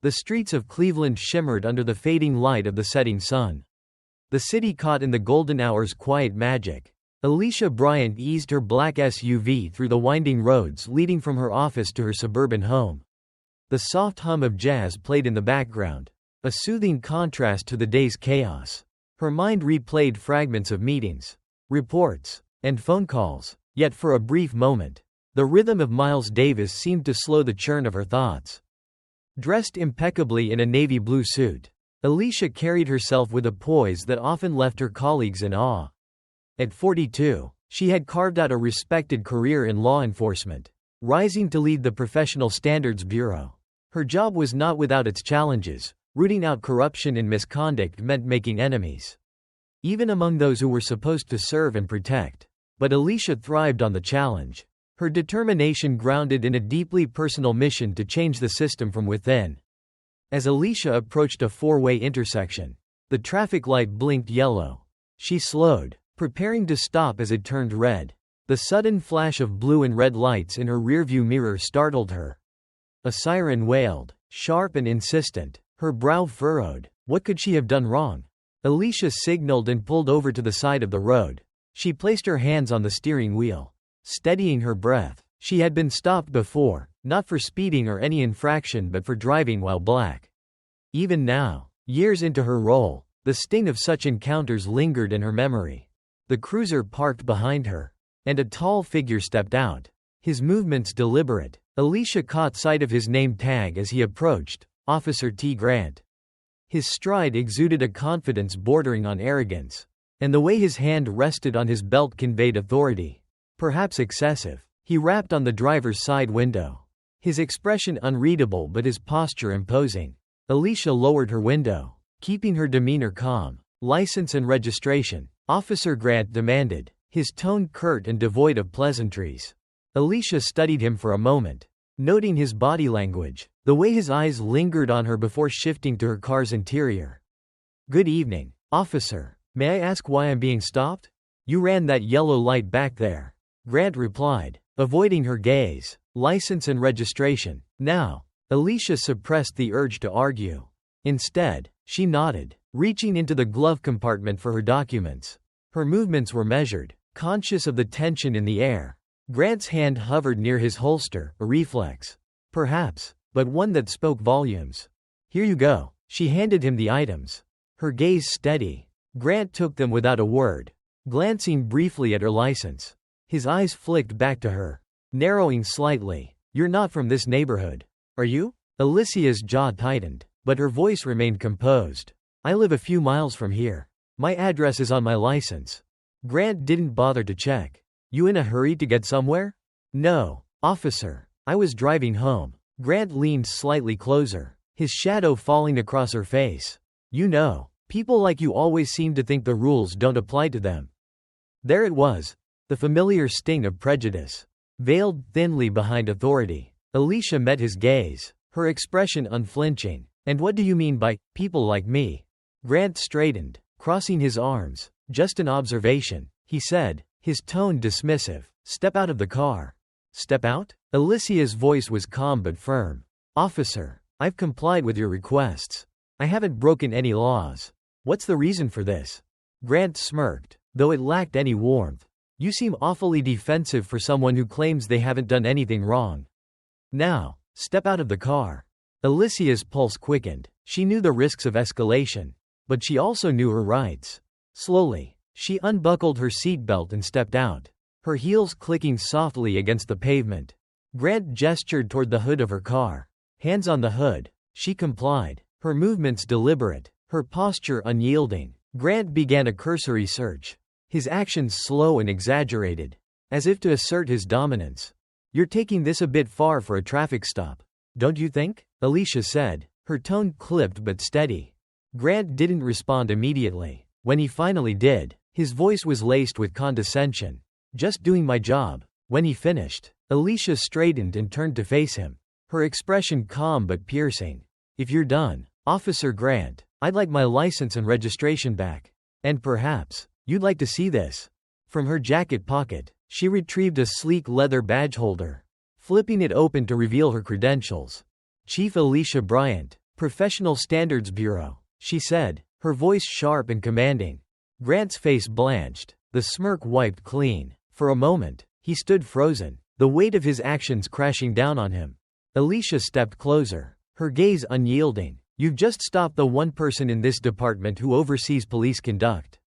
The streets of Cleveland shimmered under the fading light of the setting sun. The city caught in the golden hour's quiet magic. Alicia Bryant eased her black SUV through the winding roads leading from her office to her suburban home. The soft hum of jazz played in the background, a soothing contrast to the day's chaos. Her mind replayed fragments of meetings, reports, and phone calls, yet for a brief moment, the rhythm of Miles Davis seemed to slow the churn of her thoughts. Dressed impeccably in a navy blue suit, Alicia carried herself with a poise that often left her colleagues in awe. At 42, she had carved out a respected career in law enforcement, rising to lead the Professional Standards Bureau. Her job was not without its challenges. Rooting out corruption and misconduct meant making enemies, even among those who were supposed to serve and protect. But Alicia thrived on the challenge, her determination grounded in a deeply personal mission to change the system from within. As Alicia approached a four-way intersection, the traffic light blinked yellow. She slowed, preparing to stop as it turned red. The sudden flash of blue and red lights in her rearview mirror startled her. A siren wailed, sharp and insistent, her brow furrowed. What could she have done wrong? Alicia signaled and pulled over to the side of the road. She placed her hands on the steering wheel, steadying her breath. She had been stopped before, not for speeding or any infraction but for driving while black. Even now, years into her role, the sting of such encounters lingered in her memory. The cruiser parked behind her, and a tall figure stepped out, his movements deliberate. Alicia caught sight of his name tag as he approached, Officer T. Grant. His stride exuded a confidence bordering on arrogance, and the way his hand rested on his belt conveyed authority, perhaps excessive. He rapped on the driver's side window, his expression unreadable but his posture imposing. Alicia lowered her window, keeping her demeanor calm. "License and registration," Officer Grant demanded, his tone curt and devoid of pleasantries. Alicia studied him for a moment, noting his body language, the way his eyes lingered on her before shifting to her car's interior. "Good evening, officer. May I ask why I'm being stopped?" "You ran that yellow light back there," Grant replied, avoiding her gaze. "License and registration." Now, Alicia suppressed the urge to argue. Instead, she nodded, reaching into the glove compartment for her documents. Her movements were measured, conscious of the tension in the air. Grant's hand hovered near his holster, a reflex, perhaps, but one that spoke volumes. "Here you go." She handed him the items, her gaze steady. Grant took them without a word, glancing briefly at her license. His eyes flicked back to her, narrowing slightly. "You're not from this neighborhood, are you?" Alicia's jaw tightened, but her voice remained composed. "I live a few miles from here. My address is on my license." Grant didn't bother to check. "You in a hurry to get somewhere?" "No, officer. I was driving home." Grant leaned slightly closer, his shadow falling across her face. "You know, people like you always seem to think the rules don't apply to them." There it was, the familiar sting of prejudice, veiled thinly behind authority. Alicia met his gaze, her expression unflinching. "And what do you mean by, people like me?" Grant straightened, crossing his arms. "Just an observation," he said, his tone dismissive. "Step out of the car." "Step out?" Alicia's voice was calm but firm. "Officer, I've complied with your requests. I haven't broken any laws. What's the reason for this?" Grant smirked, though it lacked any warmth. "You seem awfully defensive for someone who claims they haven't done anything wrong. Now, step out of the car." Alicia's pulse quickened. She knew the risks of escalation, but she also knew her rights. Slowly, she unbuckled her seatbelt and stepped out, her heels clicking softly against the pavement. Grant gestured toward the hood of her car. Hands on the hood. She complied, her movements deliberate, her posture unyielding. Grant began a cursory search, his actions slow and exaggerated, as if to assert his dominance. "You're taking this a bit far for a traffic stop, don't you think?" Alicia said, her tone clipped but steady. Grant didn't respond immediately. When he finally did, his voice was laced with condescension. "Just doing my job." When he finished, Alicia straightened and turned to face him, her expression calm but piercing. "If you're done, Officer Grant, I'd like my license and registration back. And perhaps, you'd like to see this." From her jacket pocket, she retrieved a sleek leather badge holder, flipping it open to reveal her credentials. "Chief Alicia Bryant, Professional Standards Bureau, she said, her voice sharp and commanding. Grant's face blanched, the smirk wiped clean. For a moment, he stood frozen, the weight of his actions crashing down on him. Alicia stepped closer, her gaze unyielding. You've just stopped the one person in this department who oversees police conduct.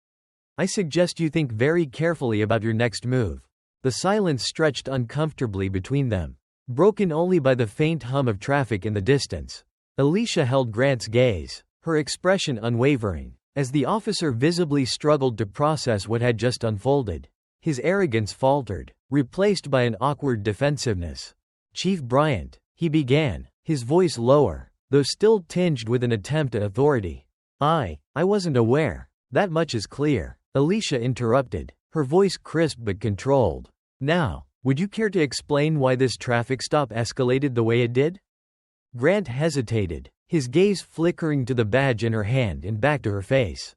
I suggest you think very carefully about your next move. The silence stretched uncomfortably between them, broken only by the faint hum of traffic in the distance. Alicia held Grant's gaze, her expression unwavering, as the officer visibly struggled to process what had just unfolded. His arrogance faltered, replaced by an awkward defensiveness. Chief Bryant, he began, his voice lower, though still tinged with an attempt at authority. I wasn't aware. That much is clear. Alicia interrupted, her voice crisp but controlled. Now, would you care to explain why this traffic stop escalated the way it did? Grant hesitated, his gaze flickering to the badge in her hand and back to her face.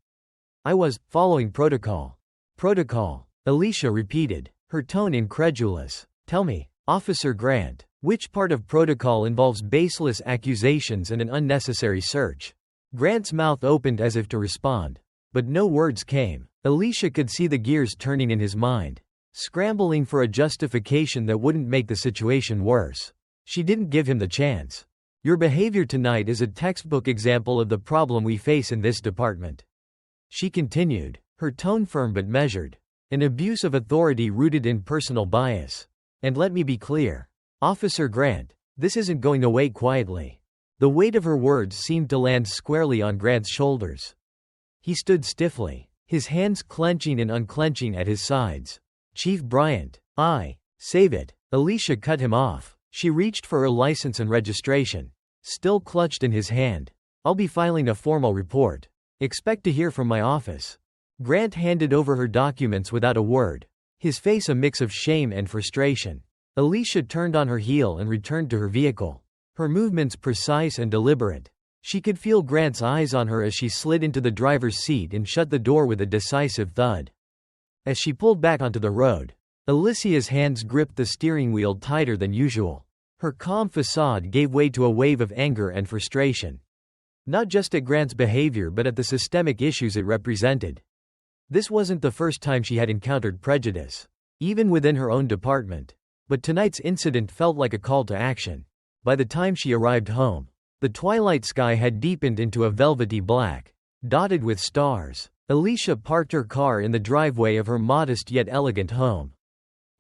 I was following protocol. Protocol, Alicia repeated, her tone incredulous. Tell me, Officer Grant, which part of protocol involves baseless accusations and an unnecessary search? Grant's mouth opened as if to respond, but no words came. Alicia could see the gears turning in his mind, scrambling for a justification that wouldn't make the situation worse. She didn't give him the chance. Your behavior tonight is a textbook example of the problem we face in this department. She continued, her tone firm but measured. An abuse of authority rooted in personal bias. And let me be clear. Officer Grant, this isn't going away quietly. The weight of her words seemed to land squarely on Grant's shoulders. He stood stiffly, his hands clenching and unclenching at his sides. Chief Bryant, save it. Alicia cut him off. She reached for her license and registration, still clutched in his hand. I'll be filing a formal report. Expect to hear from my office. Grant handed over her documents without a word, his face a mix of shame and frustration. Alicia turned on her heel and returned to her vehicle, her movements precise and deliberate. She could feel Grant's eyes on her as she slid into the driver's seat and shut the door with a decisive thud. As she pulled back onto the road, Alicia's hands gripped the steering wheel tighter than usual. Her calm facade gave way to a wave of anger and frustration. Not just at Grant's behavior but at the systemic issues it represented. This wasn't the first time she had encountered prejudice, even within her own department. But tonight's incident felt like a call to action. By the time she arrived home, the twilight sky had deepened into a velvety black, dotted with stars. Alicia parked her car in the driveway of her modest yet elegant home,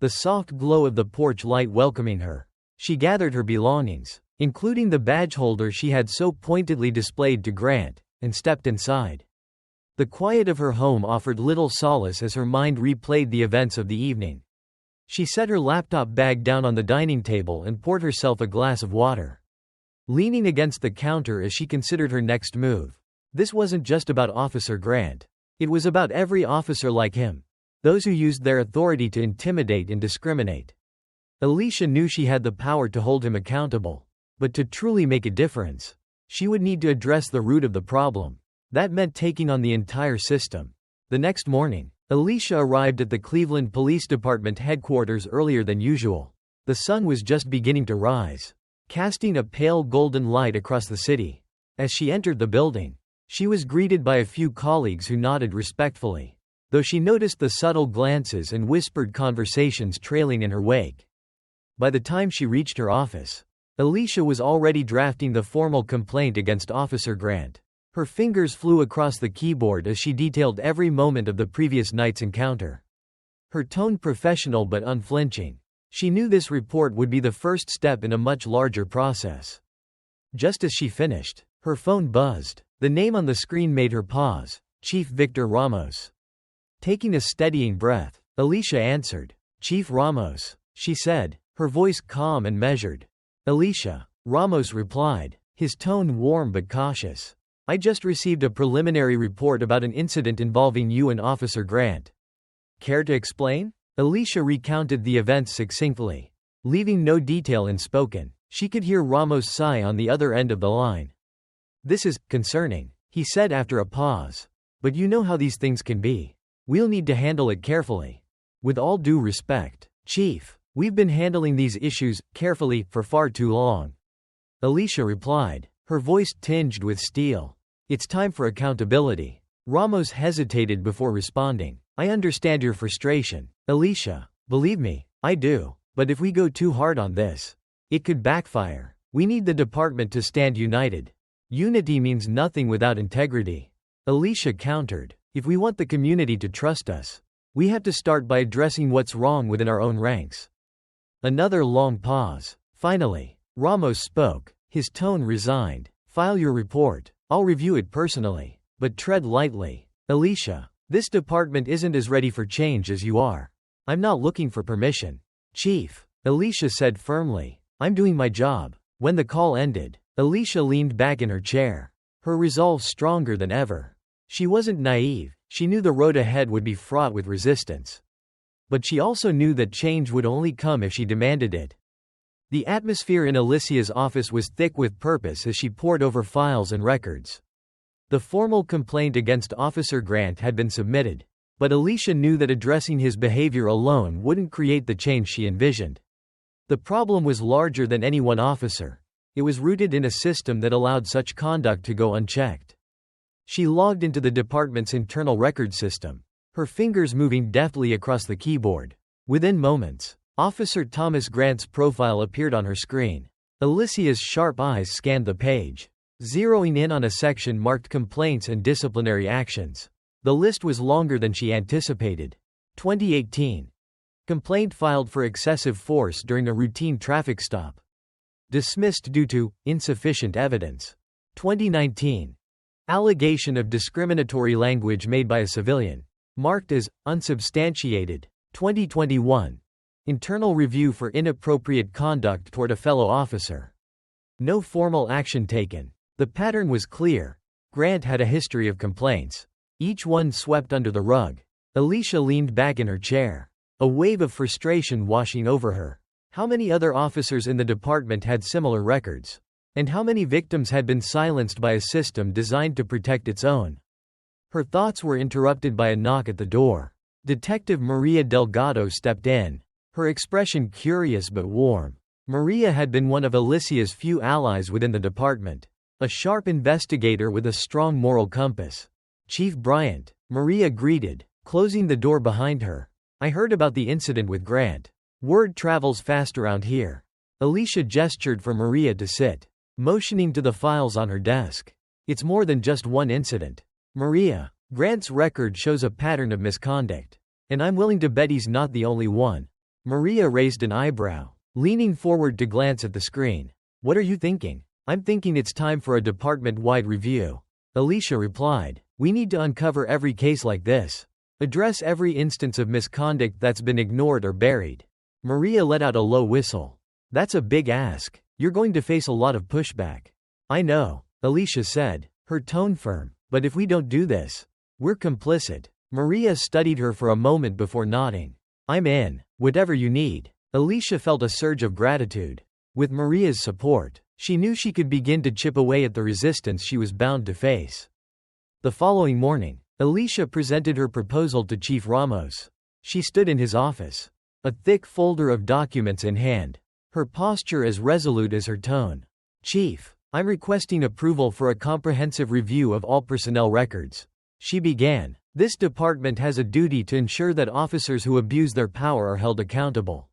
the soft glow of the porch light welcoming her. She gathered her belongings, including the badge holder she had so pointedly displayed to Grant, and stepped inside. The quiet of her home offered little solace as her mind replayed the events of the evening. She set her laptop bag down on the dining table and poured herself a glass of water. Leaning against the counter as she considered her next move. This wasn't just about Officer Grant. It was about every officer like him. Those who used their authority to intimidate and discriminate. Alicia knew she had the power to hold him accountable. But to truly make a difference, she would need to address the root of the problem. That meant taking on the entire system. The next morning, Alicia arrived at the Cleveland Police Department headquarters earlier than usual. The sun was just beginning to rise, casting a pale golden light across the city. As she entered the building, she was greeted by a few colleagues who nodded respectfully, though she noticed the subtle glances and whispered conversations trailing in her wake. By the time she reached her office, Alicia was already drafting the formal complaint against Officer Grant. Her fingers flew across the keyboard as she detailed every moment of the previous night's encounter. Her tone professional but unflinching. She knew this report would be the first step in a much larger process. Just as she finished, her phone buzzed. The name on the screen made her pause. Chief Victor Ramos. Taking a steadying breath, Alicia answered. Chief Ramos, she said, her voice calm and measured. Alicia, Ramos replied, his tone warm but cautious. I just received a preliminary report about an incident involving you and Officer Grant. Care to explain? Alicia recounted the events succinctly, leaving no detail unspoken. She could hear Ramos sigh on the other end of the line. This is concerning, he said after a pause. But you know how these things can be. We'll need to handle it carefully. With all due respect, Chief, we've been handling these issues carefully for far too long. Alicia replied. her voice tinged with steel. "It's time for accountability." Ramos hesitated before responding. "I understand your frustration, Alicia. Believe me, I do. But if we go too hard on this, it could backfire. We need the department to stand united. Unity means nothing without integrity." Alicia countered. "If we want the community to trust us, we have to start by addressing what's wrong within our own ranks." Another long pause. Finally, Ramos spoke, his tone resigned. "File your report. I'll review it personally. But tread lightly. Alicia, this department isn't as ready for change as you are. I'm not looking for permission, Chief," Alicia said firmly. "I'm doing my job." When the call ended, Alicia leaned back in her chair, her resolve stronger than ever. She wasn't naive, she knew the road ahead would be fraught with resistance. But she also knew that change would only come if she demanded it. The atmosphere in Alicia's office was thick with purpose as she pored over files and records. The formal complaint against Officer Grant had been submitted, but Alicia knew that addressing his behavior alone wouldn't create the change she envisioned. The problem was larger than any one officer. It was rooted in a system that allowed such conduct to go unchecked. She logged into the department's internal record system, her fingers moving deftly across the keyboard. Within moments, Officer Thomas Grant's profile appeared on her screen. Alicia's sharp eyes scanned the page, zeroing in on a section marked complaints and disciplinary actions. The list was longer than she anticipated. 2018. Complaint filed for excessive force during a routine traffic stop. Dismissed due to insufficient evidence. 2019. Allegation of discriminatory language made by a civilian. Marked as unsubstantiated. 2021. Internal review for inappropriate conduct toward a fellow officer. No formal action taken. The pattern was clear. Grant had a history of complaints, each one swept under the rug. Alicia leaned back in her chair, a wave of frustration washing over her. How many other officers in the department had similar records? And how many victims had been silenced by a system designed to protect its own? Her thoughts were interrupted by a knock at the door. Detective Maria Delgado stepped in, her expression curious but warm. Maria had been one of Alicia's few allies within the department, a sharp investigator with a strong moral compass. "Chief Bryant," Maria greeted, closing the door behind her. "I heard about the incident with Grant. Word travels fast around here." Alicia gestured for Maria to sit, motioning to the files on her desk. "It's more than just one incident, Maria. Grant's record shows a pattern of misconduct. And I'm willing to bet he's not the only one." Maria raised an eyebrow, leaning forward to glance at the screen. "What are you thinking?" "I'm thinking it's time for a department-wide review," Alicia replied. "We need to uncover every case like this. Address every instance of misconduct that's been ignored or buried." Maria let out a low whistle. "That's a big ask. You're going to face a lot of pushback." "I know," Alicia said, her tone firm. "But if we don't do this, we're complicit." Maria studied her for a moment before nodding. "I'm in. Whatever you need." Alicia felt a surge of gratitude. With Maria's support, she knew she could begin to chip away at the resistance she was bound to face. The following morning, Alicia presented her proposal to Chief Ramos. She stood in his office, a thick folder of documents in hand, her posture as resolute as her tone. "Chief, I'm requesting approval for a comprehensive review of all personnel records," she began. "This department has a duty to ensure that officers who abuse their power are held accountable."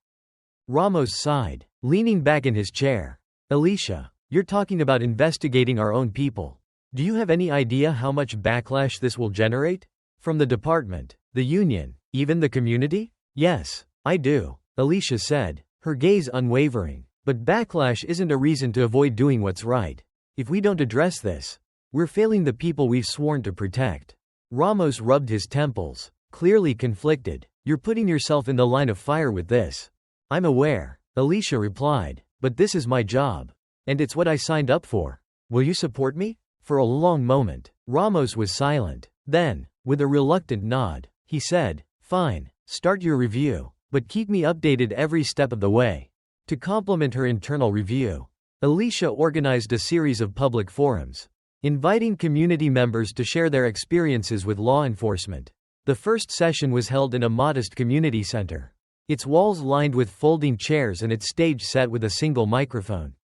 Ramos sighed, leaning back in his chair. "Alicia, you're talking about investigating our own people. Do you have any idea how much backlash this will generate? From the department, the union, even the community?" "Yes, I do," Alicia said, her gaze unwavering. "But backlash isn't a reason to avoid doing what's right. If we don't address this, we're failing the people we've sworn to protect." Ramos rubbed his temples, clearly conflicted. "You're putting yourself in the line of fire with this." "I'm aware," Alicia replied, "but this is my job. And it's what I signed up for. Will you support me?" For a long moment, Ramos was silent. Then, with a reluctant nod, he said, "Fine, start your review, but keep me updated every step of the way." To complement her internal review, Alicia organized a series of public forums, inviting community members to share their experiences with law enforcement. The first session was held in a modest community center, its walls lined with folding chairs and its stage set with a single microphone.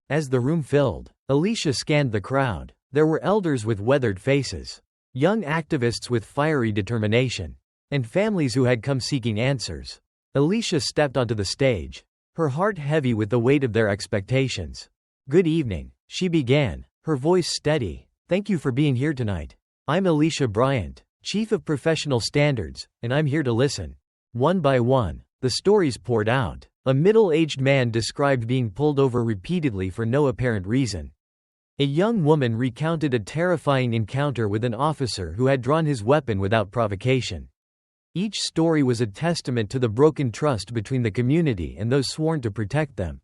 As the room filled, Alicia scanned the crowd. There were elders with weathered faces, young activists with fiery determination, and families who had come seeking answers. Alicia stepped onto the stage, her heart heavy with the weight of their expectations. "Good evening," she began, her voice steady. "Thank you for being here tonight. I'm Alicia Bryant, Chief of Professional Standards, and I'm here to listen." One by one, the stories poured out. A middle-aged man described being pulled over repeatedly for no apparent reason. A young woman recounted a terrifying encounter with an officer who had drawn his weapon without provocation. Each story was a testament to the broken trust between the community and those sworn to protect them.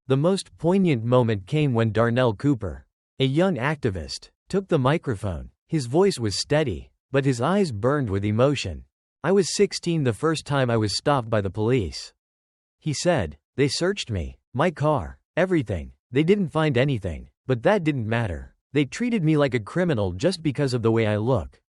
The most poignant moment came when Darnell Cooper, a young activist, took the microphone. His voice was steady, but his eyes burned with emotion. "I was 16 the first time I was stopped by the police," he said. "They searched me, my car, everything. They didn't find anything, but that didn't matter. They treated me like a criminal just because of the way I look."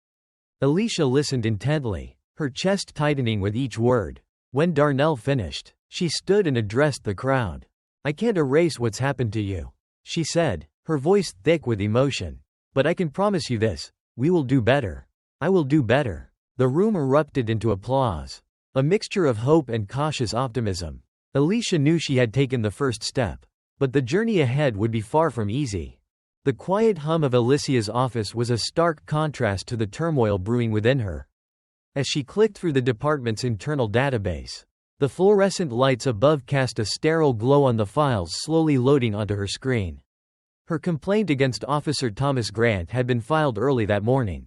Alicia listened intently, her chest tightening with each word. When Darnell finished, she stood and addressed the crowd. "I can't erase what's happened to you," she said, her voice thick with emotion. "But I can promise you this, we will do better. I will do better." The room erupted into applause, a mixture of hope and cautious optimism. Alicia knew she had taken the first step, but the journey ahead would be far from easy. The quiet hum of Alicia's office was a stark contrast to the turmoil brewing within her. As she clicked through the department's internal database, the fluorescent lights above cast a sterile glow on the files slowly loading onto her screen. Her complaint against Officer Thomas Grant had been filed early that morning.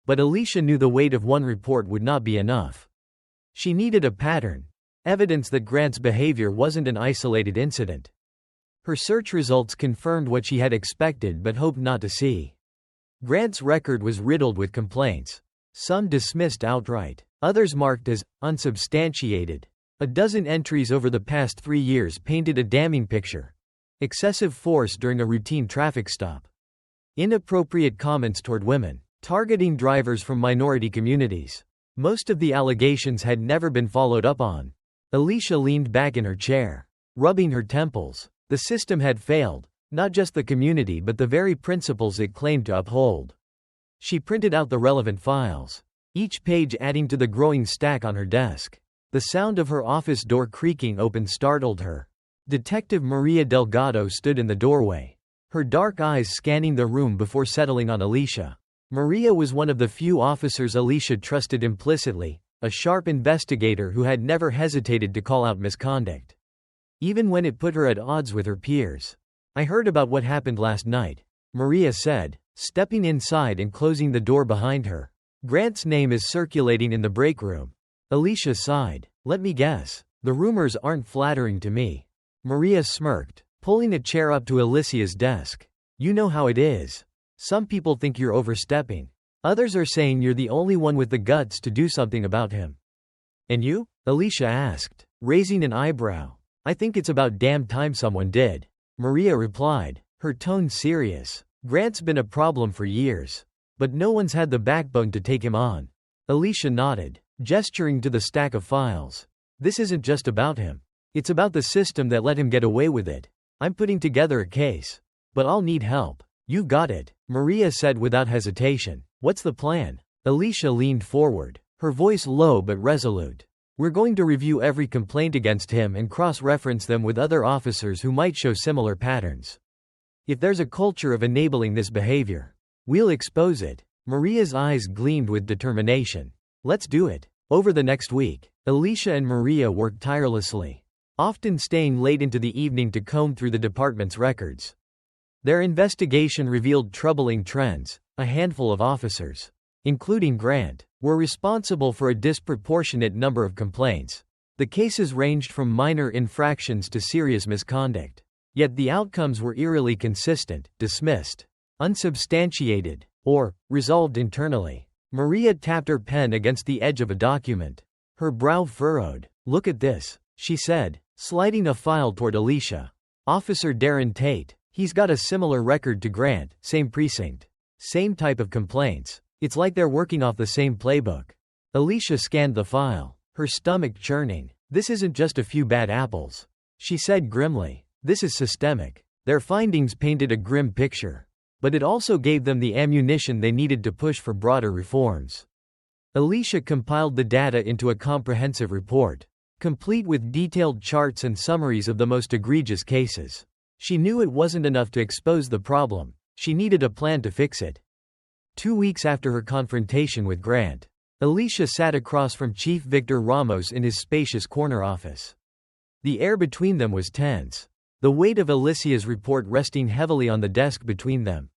But Alicia knew the weight of one report would not be enough. She needed a pattern, evidence that Grant's behavior wasn't an isolated incident. Her search results confirmed what she had expected but hoped not to see. Grant's record was riddled with complaints, some dismissed outright, others marked as unsubstantiated. A dozen entries over the past 3 years painted a damning picture. Excessive force during a routine traffic stop, inappropriate comments toward women, targeting drivers from minority communities. Most of the allegations had never been followed up on. Alicia leaned back in her chair, rubbing her temples. The system had failed, not just the community but the very principles it claimed to uphold. She printed out the relevant files, each page adding to the growing stack on her desk. The sound of her office door creaking open startled her. Detective Maria Delgado stood in the doorway, her dark eyes scanning the room before settling on Alicia. Maria was one of the few officers Alicia trusted implicitly, a sharp investigator who had never hesitated to call out misconduct, even when it put her at odds with her peers. "I heard about what happened last night," Maria said, stepping inside and closing the door behind her. "Grant's name is circulating in the break room." Alicia sighed. "Let me guess, the rumors aren't flattering to me." Maria smirked, pulling a chair up to Alicia's desk. "You know how it is. Some people think you're overstepping. Others are saying you're the only one with the guts to do something about him." "And you?" Alicia asked, raising an eyebrow. "I think it's about damn time someone did," Maria replied, her tone serious. "Grant's been a problem for years, but no one's had the backbone to take him on." Alicia nodded, gesturing to the stack of files. "This isn't just about him. It's about the system that let him get away with it. I'm putting together a case, but I'll need help." "You've got it," Maria said without hesitation. "What's the plan?" Alicia leaned forward, her voice low but resolute. "We're going to review every complaint against him and cross-reference them with other officers who might show similar patterns. If there's a culture of enabling this behavior, we'll expose it." Maria's eyes gleamed with determination. "Let's do it." Over the next week, Alicia and Maria worked tirelessly, often staying late into the evening to comb through the department's records. Their investigation revealed troubling trends. A handful of officers, including Grant, were responsible for a disproportionate number of complaints. The cases ranged from minor infractions to serious misconduct. Yet the outcomes were eerily consistent: dismissed, unsubstantiated, or resolved internally. Maria tapped her pen against the edge of a document, her brow furrowed. "Look at this," she said, sliding a file toward Alicia. "Officer Darren Tate. He's got a similar record to Grant, same precinct, same type of complaints. It's like they're working off the same playbook." Alicia scanned the file, her stomach churning. "This isn't just a few bad apples," she said grimly. "This is systemic. Their findings painted a grim picture. But it also gave them the ammunition they needed to push for broader reforms. Alicia compiled the data into a comprehensive report, complete with detailed charts and summaries of the most egregious cases. She knew it wasn't enough to expose the problem, she needed a plan to fix it. 2 weeks after her confrontation with Grant, Alicia sat across from Chief Victor Ramos in his spacious corner office. The air between them was tense, the weight of Alicia's report resting heavily on the desk between them.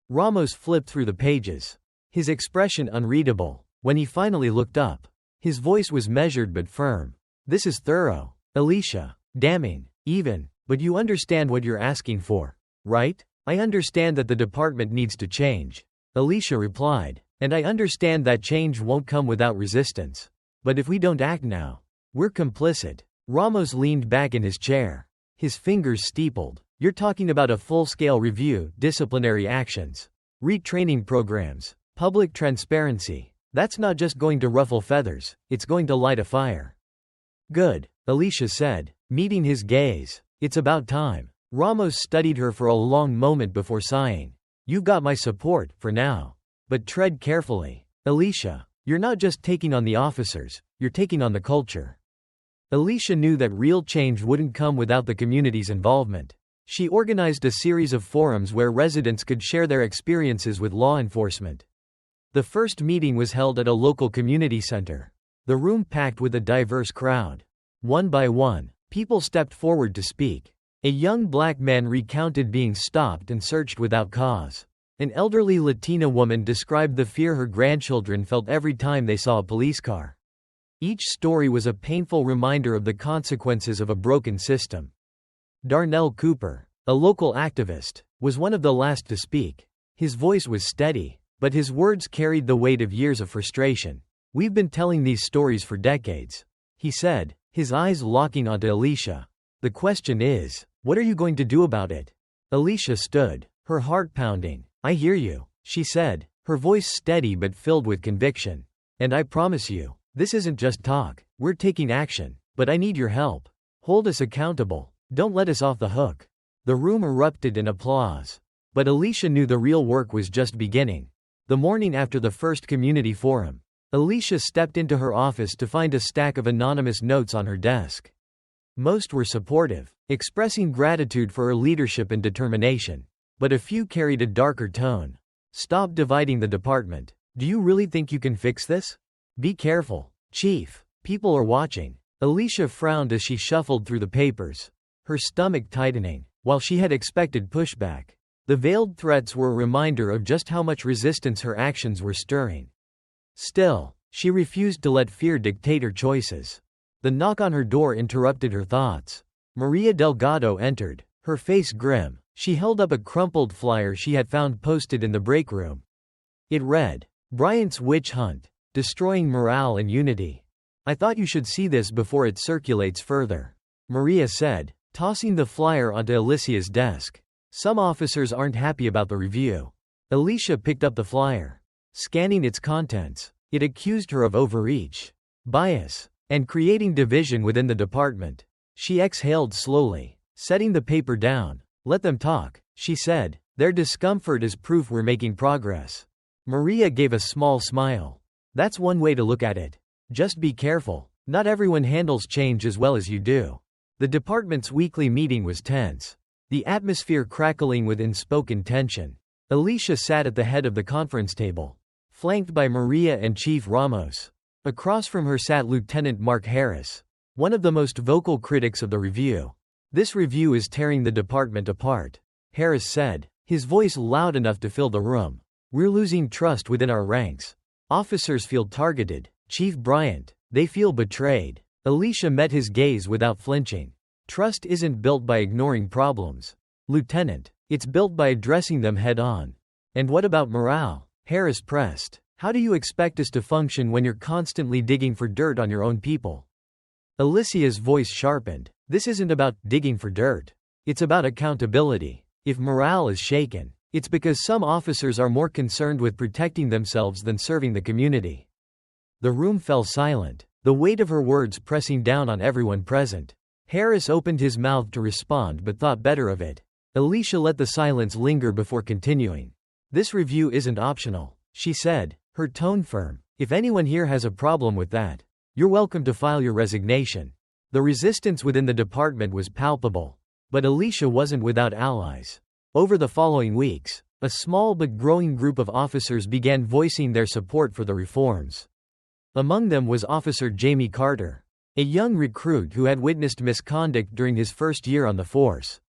Ramos flipped through the pages, his expression unreadable. When he finally looked up, his voice was measured but firm. "This is thorough, Alicia. Damning, even, but you understand what you're asking for, right?" "I understand that the department needs to change," Alicia replied, "and I understand that change won't come without resistance. But if we don't act now, we're complicit." Ramos leaned back in his chair, his fingers steepled. "You're talking about a full-scale review, disciplinary actions, retraining programs, public transparency. That's not just going to ruffle feathers, it's going to light a fire." "Good," Alicia said, meeting his gaze. "It's about time." Ramos studied her for a long moment before sighing. "You've got my support, for now. But tread carefully, Alicia. You're not just taking on the officers, you're taking on the culture." Alicia knew that real change wouldn't come without the community's involvement. She organized a series of forums where residents could share their experiences with law enforcement. The first meeting was held at a local community center, the room packed with a diverse crowd. One by one, people stepped forward to speak. A young black man recounted being stopped and searched without cause. An elderly Latina woman described the fear her grandchildren felt every time they saw a police car. Each story was a painful reminder of the consequences of a broken system. Darnell Cooper, a local activist, was one of the last to speak. His voice was steady, but his words carried the weight of years of frustration. "We've been telling these stories for decades," he said, his eyes locking onto Alicia. "The question is, what are you going to do about it?" Alicia stood, her heart pounding. "I hear you," she said, her voice steady but filled with conviction. "And I promise you, this isn't just talk, we're taking action. But I need your help. Hold us accountable. Don't let us off the hook." The room erupted in applause. But Alicia knew the real work was just beginning. The morning after the first community forum, Alicia stepped into her office to find a stack of anonymous notes on her desk. Most were supportive, expressing gratitude for her leadership and determination. But a few carried a darker tone. "Stop dividing the department. Do you really think you can fix this? Be careful, Chief. People are watching." Alicia frowned as she shuffled through the papers, her stomach tightening. While she had expected pushback, the veiled threats were a reminder of just how much resistance her actions were stirring. Still, she refused to let fear dictate her choices. The knock on her door interrupted her thoughts. Maria Delgado entered, her face grim. She held up a crumpled flyer she had found posted in the break room. It read, "Bryant's Witch Hunt, Destroying Morale and Unity. I thought you should see this before it circulates further," Maria said, tossing the flyer onto Alicia's desk. "Some officers aren't happy about the review." Alicia picked up the flyer. Scanning its contents, it accused her of overreach, bias, and creating division within the department. She exhaled slowly, setting the paper down. "Let them talk," she said. "Their discomfort is proof we're making progress." Maria gave a small smile. "That's one way to look at it. Just be careful. Not everyone handles change as well as you do." The department's weekly meeting was tense, the atmosphere crackling with unspoken tension. Alicia sat at the head of the conference table, flanked by Maria and Chief Ramos. Across from her sat Lieutenant Mark Harris, one of the most vocal critics of the review. "This review is tearing the department apart," Harris said, his voice loud enough to fill the room. "We're losing trust within our ranks. Officers feel targeted. Chief Bryant, they feel betrayed." Alicia met his gaze without flinching. "Trust isn't built by ignoring problems, Lieutenant. It's built by addressing them head-on." "And what about morale?" Harris pressed. "How do you expect us to function when you're constantly digging for dirt on your own people?" Alicia's voice sharpened. "This isn't about digging for dirt. It's about accountability. If morale is shaken, it's because some officers are more concerned with protecting themselves than serving the community." The room fell silent, the weight of her words pressing down on everyone present. Harris opened his mouth to respond but thought better of it. Alicia let the silence linger before continuing. "This review isn't optional," she said, her tone firm. "If anyone here has a problem with that, you're welcome to file your resignation." The resistance within the department was palpable. But Alicia wasn't without allies. Over the following weeks, a small but growing group of officers began voicing their support for the reforms. Among them was Officer Jamie Carter, a young recruit who had witnessed misconduct during his first year on the force.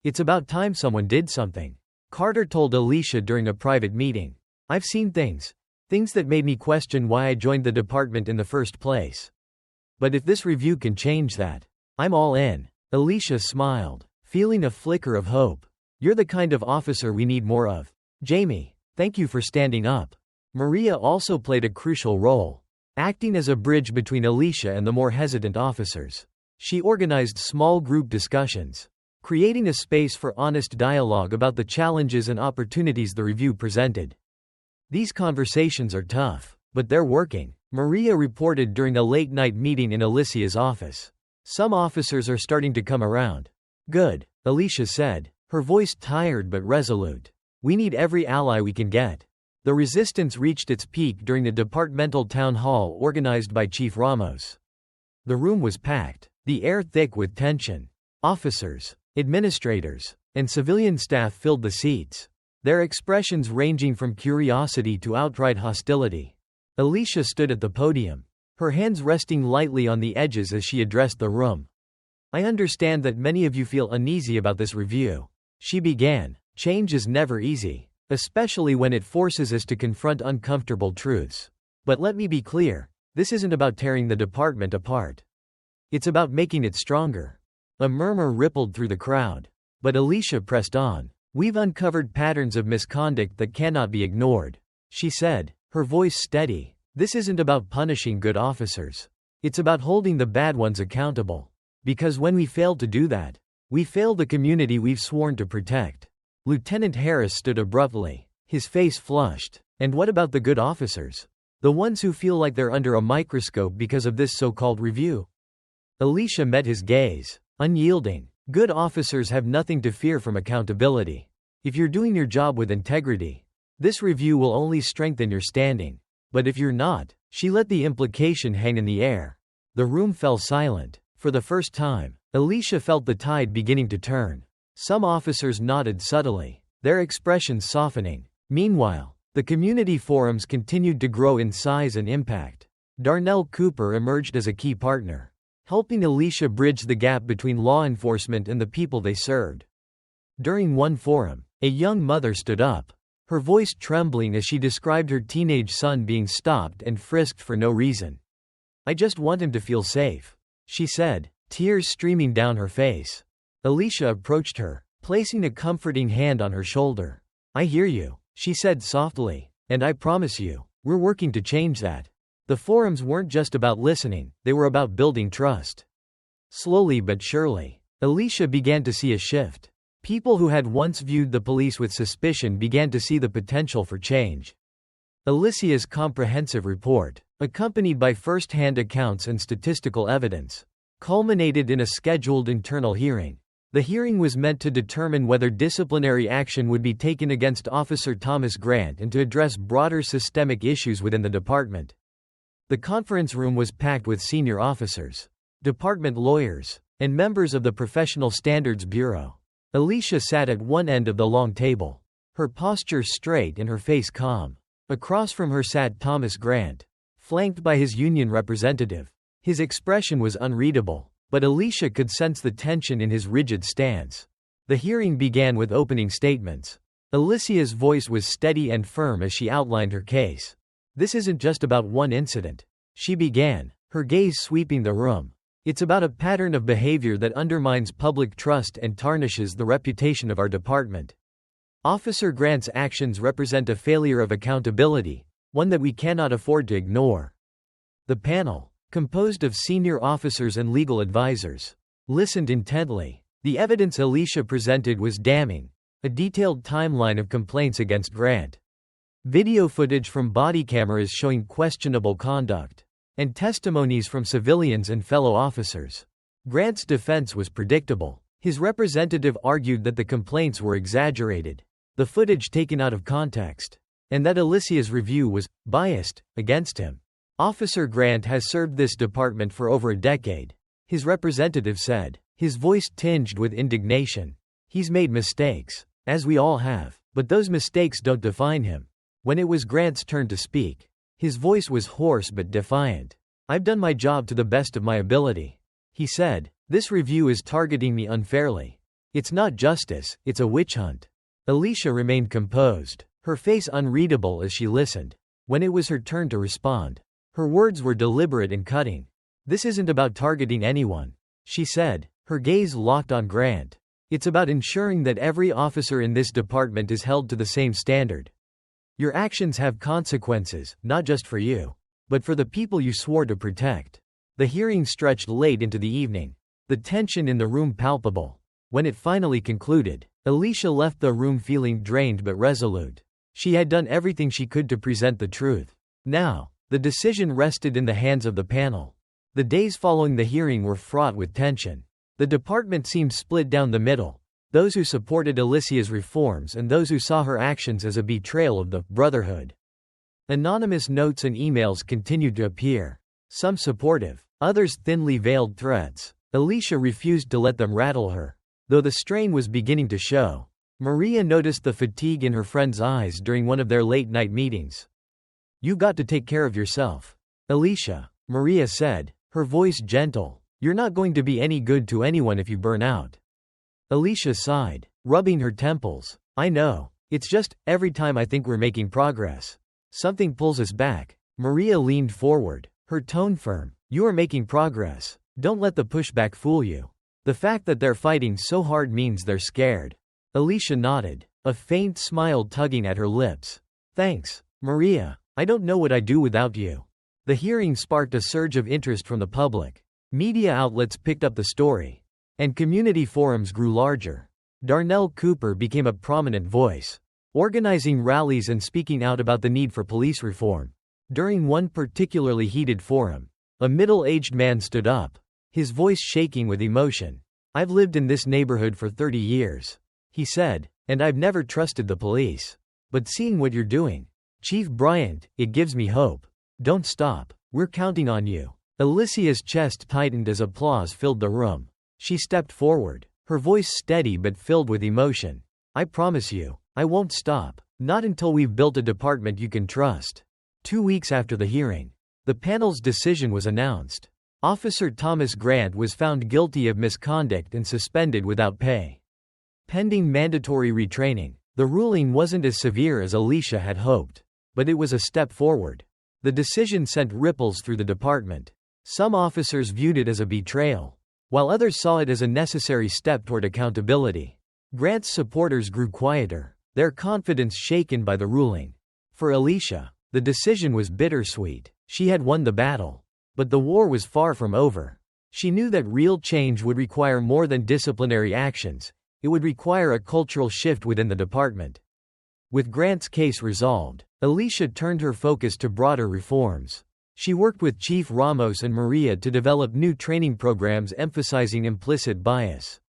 "It's about time someone did something," Carter told Alicia during a private meeting. "I've seen things that made me question why I joined the department in the first place. But if this review can change that, I'm all in." Alicia smiled, feeling a flicker of hope. "You're the kind of officer we need more of. Jamie, thank you for standing up." Maria also played a crucial role, acting as a bridge between Alicia and the more hesitant officers. She organized small group discussions, creating a space for honest dialogue about the challenges and opportunities the review presented. "These conversations are tough, but they're working," Maria reported during a late-night meeting in Alicia's office. "Some officers are starting to come around." "Good," Alicia said, her voice tired but resolute. "We need every ally we can get." The resistance reached its peak during the departmental town hall organized by Chief Ramos. The room was packed, the air thick with tension. Officers, administrators, and civilian staff filled the seats, their expressions ranging from curiosity to outright hostility. Alicia stood at the podium, her hands resting lightly on the edges as she addressed the room. "I understand that many of you feel uneasy about this review," she began. "Change is never easy, especially when it forces us to confront uncomfortable truths. But let me be clear, this isn't about tearing the department apart. It's about making it stronger." A murmur rippled through the crowd. But Alicia pressed on. "We've uncovered patterns of misconduct that cannot be ignored," she said, her voice steady. "This isn't about punishing good officers. It's about holding the bad ones accountable. Because when we fail to do that, we fail the community we've sworn to protect." Lieutenant Harris stood abruptly, his face flushed. "And what about the good officers? The ones who feel like they're under a microscope because of this so-called review?" Alicia met his gaze, unyielding. "Good officers have nothing to fear from accountability. If you're doing your job with integrity, this review will only strengthen your standing. But if you're not," she let the implication hang in the air. The room fell silent. For the first time, Alicia felt the tide beginning to turn. Some officers nodded subtly, their expressions softening. Meanwhile, the community forums continued to grow in size and impact. Darnell Cooper emerged as a key partner, helping Alicia bridge the gap between law enforcement and the people they served. During one forum, a young mother stood up, her voice trembling as she described her teenage son being stopped and frisked for no reason. "I just want him to feel safe," she said, tears streaming down her face. Alicia approached her, placing a comforting hand on her shoulder. "I hear you," she said softly, "and I promise you, we're working to change that." The forums weren't just about listening, they were about building trust. Slowly but surely, Alicia began to see a shift. People who had once viewed the police with suspicion began to see the potential for change. Alicia's comprehensive report, accompanied by first-hand accounts and statistical evidence, culminated in a scheduled internal hearing. The hearing was meant to determine whether disciplinary action would be taken against Officer Thomas Grant and to address broader systemic issues within the department. The conference room was packed with senior officers, department lawyers, and members of the Professional Standards Bureau. Alicia sat at one end of the long table, her posture straight and her face calm. Across from her sat Thomas Grant, flanked by his union representative. His expression was unreadable, but Alicia could sense the tension in his rigid stance. The hearing began with opening statements. Alicia's voice was steady and firm as she outlined her case. "This isn't just about one incident," she began, her gaze sweeping the room. "It's about a pattern of behavior that undermines public trust and tarnishes the reputation of our department. Officer Grant's actions represent a failure of accountability, one that we cannot afford to ignore." The panel, composed of senior officers and legal advisors, listened intently. The evidence Alicia presented was damning, a detailed timeline of complaints against Grant, video footage from body cameras showing questionable conduct, and testimonies from civilians and fellow officers. Grant's defense was predictable. His representative argued that the complaints were exaggerated, the footage taken out of context, and that Alicia's review was biased against him. Officer Grant has served this department for over a decade, his representative said, his voice tinged with indignation. He's made mistakes, as we all have, but those mistakes don't define him. When it was Grant's turn to speak, his voice was hoarse but defiant. I've done my job to the best of my ability, he said. This review is targeting me unfairly. It's not justice, it's a witch hunt. Alicia remained composed, her face unreadable as she listened. When it was her turn to respond, her words were deliberate and cutting. This isn't about targeting anyone, she said, her gaze locked on Grant. It's about ensuring that every officer in this department is held to the same standard. Your actions have consequences, not just for you, but for the people you swore to protect. The hearing stretched late into the evening, the tension in the room palpable. When it finally concluded, Alicia left the room feeling drained but resolute. She had done everything she could to present the truth. Now, the decision rested in the hands of the panel. The days following the hearing were fraught with tension. The department seemed split down the middle, those who supported Alicia's reforms and those who saw her actions as a betrayal of the brotherhood. Anonymous notes and emails continued to appear, some supportive, others thinly veiled threats. Alicia refused to let them rattle her, though the strain was beginning to show. Maria noticed the fatigue in her friend's eyes during one of their late-night meetings. "You got to take care of yourself, Alicia," Maria said, her voice gentle. "You're not going to be any good to anyone if you burn out." Alicia sighed, rubbing her temples. "I know. It's just, every time I think we're making progress, something pulls us back." Maria leaned forward, her tone firm. "You are making progress. Don't let the pushback fool you. The fact that they're fighting so hard means they're scared." Alicia nodded, a faint smile tugging at her lips. "Thanks, Maria. I don't know what I'd do without you." The hearing sparked a surge of interest from the public. Media outlets picked up the story, and community forums grew larger. Darnell Cooper became a prominent voice, organizing rallies and speaking out about the need for police reform. During one particularly heated forum, a middle-aged man stood up, his voice shaking with emotion. "I've lived in this neighborhood for 30 years, he said, "and I've never trusted the police. But seeing what you're doing, Chief Bryant, it gives me hope. Don't stop. We're counting on you." Alicia's chest tightened as applause filled the room. She stepped forward, her voice steady but filled with emotion. "I promise you, I won't stop. Not until we've built a department you can trust." 2 weeks after the hearing, the panel's decision was announced. Officer Thomas Grant was found guilty of misconduct and suspended without pay, pending mandatory retraining. The ruling wasn't as severe as Alicia had hoped, but it was a step forward. The decision sent ripples through the department. Some officers viewed it as a betrayal, while others saw it as a necessary step toward accountability. Grant's supporters grew quieter, their confidence shaken by the ruling. For Alicia, the decision was bittersweet. She had won the battle, but the war was far from over. She knew that real change would require more than disciplinary actions. It would require a cultural shift within the department. With Grant's case resolved, Alicia turned her focus to broader reforms. She worked with Chief Ramos and Maria to develop new training programs emphasizing implicit bias,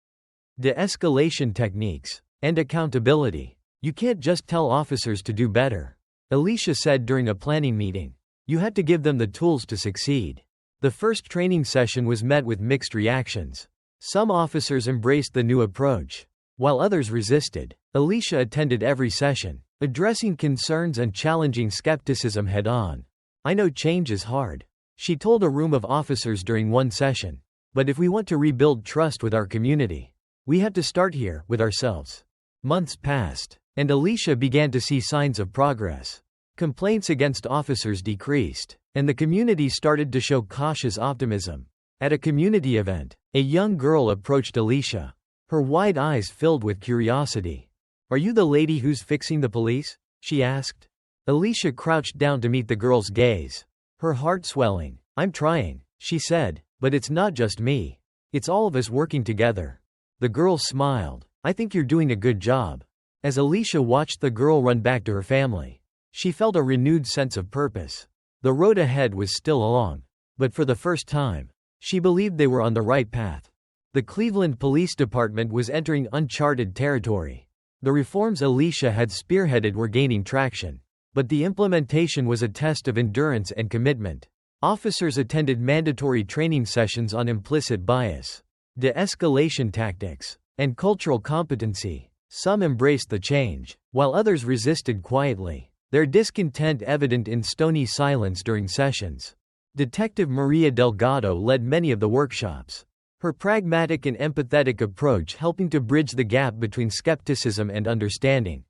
de-escalation techniques, and accountability. "You can't just tell officers to do better," Alicia said during a planning meeting. "You had to give them the tools to succeed." The first training session was met with mixed reactions. Some officers embraced the new approach, while others resisted. Alicia attended every session, addressing concerns and challenging skepticism head-on. "I know change is hard," she told a room of officers during one session. "But if we want to rebuild trust with our community, we have to start here, with ourselves." Months passed, and Alicia began to see signs of progress. Complaints against officers decreased, and the community started to show cautious optimism. At a community event, a young girl approached Alicia, her wide eyes filled with curiosity. "Are you the lady who's fixing the police?" she asked. Alicia crouched down to meet the girl's gaze, her heart swelling. "I'm trying," she said, "but it's not just me. It's all of us working together." The girl smiled. "I think you're doing a good job." As Alicia watched the girl run back to her family, she felt a renewed sense of purpose. The road ahead was still long, but for the first time, she believed they were on the right path. The Cleveland Police Department was entering uncharted territory. The reforms Alicia had spearheaded were gaining traction. But the implementation was a test of endurance and commitment. Officers attended mandatory training sessions on implicit bias, de-escalation tactics, and cultural competency. Some embraced the change, while others resisted quietly, their discontent evident in stony silence during sessions. Detective Maria Delgado led many of the workshops, her pragmatic and empathetic approach helping to bridge the gap between skepticism and understanding.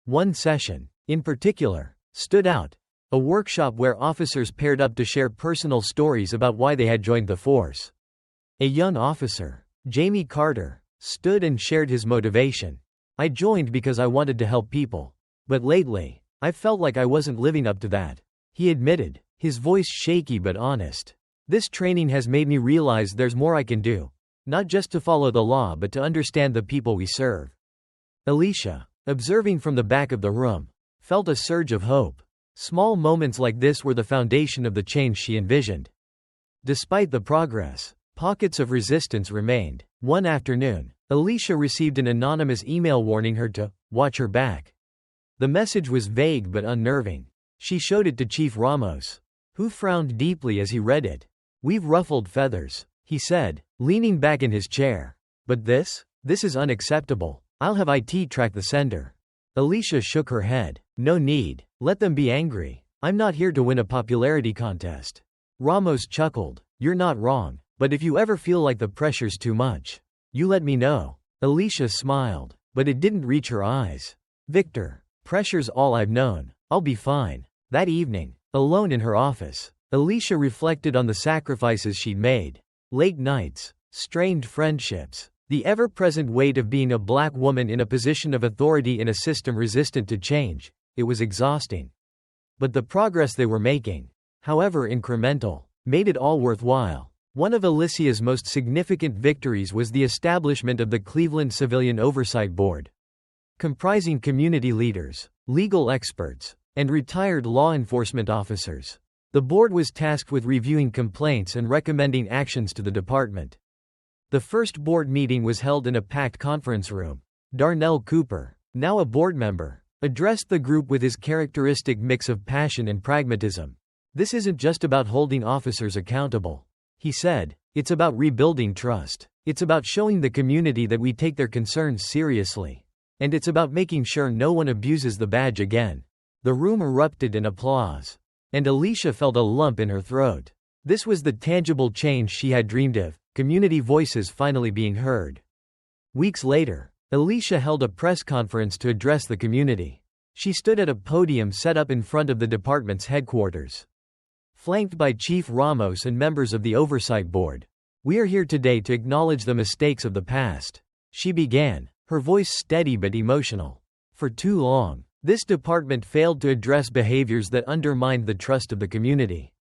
One session, in particular, stood out, a workshop where officers paired up to share personal stories about why they had joined the force. A young officer, Jamie Carter, stood and shared his motivation. "I joined because I wanted to help people. But lately, I felt like I wasn't living up to that," he admitted, his voice shaky but honest. "This training has made me realize there's more I can do. Not just to follow the law but to understand the people we serve." Alicia, observing from the back of the room, felt a surge of hope. Small moments like this were the foundation of the change she envisioned. Despite the progress, pockets of resistance remained. One afternoon, Alicia received an anonymous email warning her to watch her back. The message was vague but unnerving. She showed it to Chief Ramos, who frowned deeply as he read it. "We've ruffled feathers," he said, leaning back in his chair. "But this is unacceptable. I'll have IT track the sender." Alicia shook her head. "No need. Let them be angry. I'm not here to win a popularity contest." Ramos chuckled. "You're not wrong, but if you ever feel like the pressure's too much, you let me know." Alicia smiled, but it didn't reach her eyes. "Victor, pressure's all I've known. I'll be fine." That evening, alone in her office, Alicia reflected on the sacrifices she'd made. Late nights, strained friendships, the ever-present weight of being a black woman in a position of authority in a system resistant to change. It was exhausting. But the progress they were making, however incremental, made it all worthwhile. One of Alicia's most significant victories was the establishment of the Cleveland Civilian Oversight Board. Comprising community leaders, legal experts, and retired law enforcement officers, the board was tasked with reviewing complaints and recommending actions to the department. The first board meeting was held in a packed conference room. Darnell Cooper, now a board member, addressed the group with his characteristic mix of passion and pragmatism. "This isn't just about holding officers accountable," he said. "It's about rebuilding trust. It's about showing the community that we take their concerns seriously. And it's about making sure no one abuses the badge again." The room erupted in applause, and Alicia felt a lump in her throat. This was the tangible change she had dreamed of, community voices finally being heard. Weeks later, Alicia held a press conference to address the community. She stood at a podium set up in front of the department's headquarters, flanked by Chief Ramos and members of the Oversight Board. "We are here today to acknowledge the mistakes of the past," she began, her voice steady but emotional. "For too long, this department failed to address behaviors that undermined the trust of the community.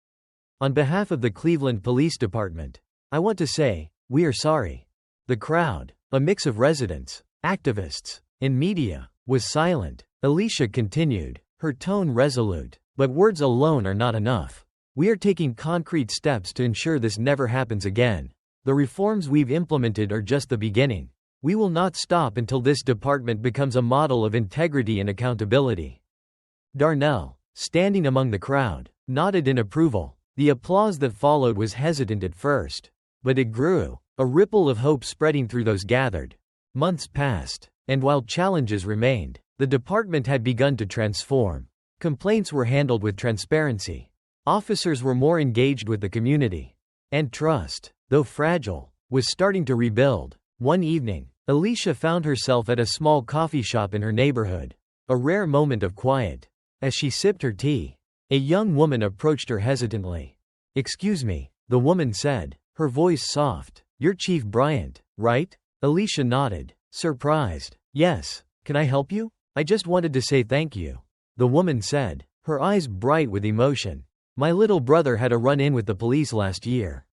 On behalf of the Cleveland Police Department, I want to say, we are sorry." The crowd, a mix of residents, activists, and media, was silent. Alicia continued, her tone resolute. "But words alone are not enough. We are taking concrete steps to ensure this never happens again. The reforms we've implemented are just the beginning. We will not stop until this department becomes a model of integrity and accountability." Darnell, standing among the crowd, nodded in approval. The applause that followed was hesitant at first, but it grew, a ripple of hope spreading through those gathered. Months passed, and while challenges remained, the department had begun to transform. Complaints were handled with transparency. Officers were more engaged with the community. And trust, though fragile, was starting to rebuild. One evening, Alicia found herself at a small coffee shop in her neighborhood. A rare moment of quiet. As she sipped her tea, a young woman approached her hesitantly. "Excuse me," the woman said, her voice soft. "You're Chief Bryant, right?" Alicia nodded, surprised. "Yes, can I help you?" "I just wanted to say thank you," the woman said, her eyes bright with emotion. "My little brother had a run-in with the police last year.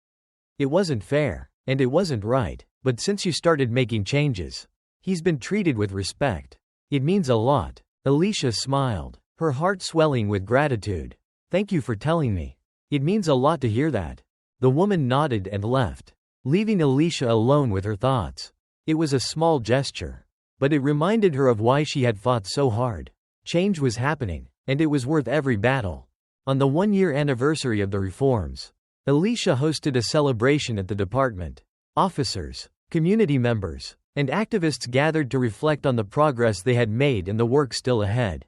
It wasn't fair, and it wasn't right. But since you started making changes, he's been treated with respect. It means a lot." Alicia smiled, her heart swelling with gratitude. "Thank you for telling me. It means a lot to hear that." The woman nodded and left. leaving Alicia alone with her thoughts. It was a small gesture, but it reminded her of why she had fought so hard. Change was happening, and it was worth every battle. On the one-year anniversary of the reforms, Alicia hosted a celebration at the department. Officers, community members, and activists gathered to reflect on the progress they had made and the work still ahead.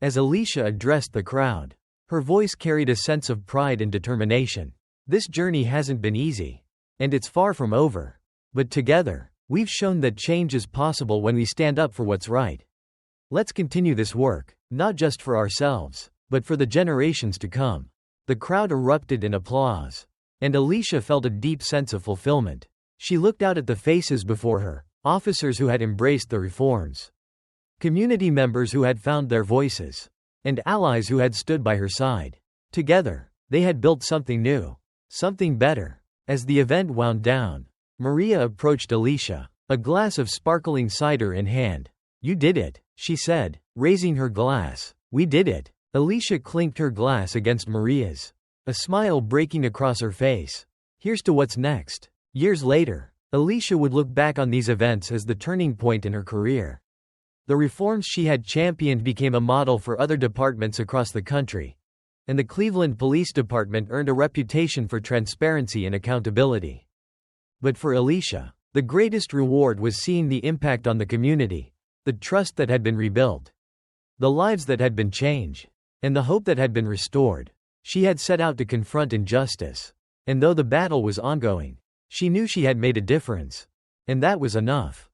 As Alicia addressed the crowd, her voice carried a sense of pride and determination. This journey hasn't been easy, and it's far from over. But together, we've shown that change is possible when we stand up for what's right. Let's continue this work, not just for ourselves, but for the generations to come. The crowd erupted in applause, and Alicia felt a deep sense of fulfillment. She looked out at the faces before her, officers who had embraced the reforms, community members who had found their voices, and allies who had stood by her side. Together, they had built something new, something better. As the event wound down, Maria approached Alicia, a glass of sparkling cider in hand. "You did it," she said, raising her glass. "We did it." Alicia clinked her glass against Maria's, a smile breaking across her face. Here's to what's next. Years later, Alicia would look back on these events as the turning point in her career. The reforms she had championed became a model for other departments across the country, and the Cleveland Police Department earned a reputation for transparency and accountability. But for Alicia, the greatest reward was seeing the impact on the community, the trust that had been rebuilt, the lives that had been changed, and the hope that had been restored. She had set out to confront injustice, and though the battle was ongoing, she knew she had made a difference, and that was enough.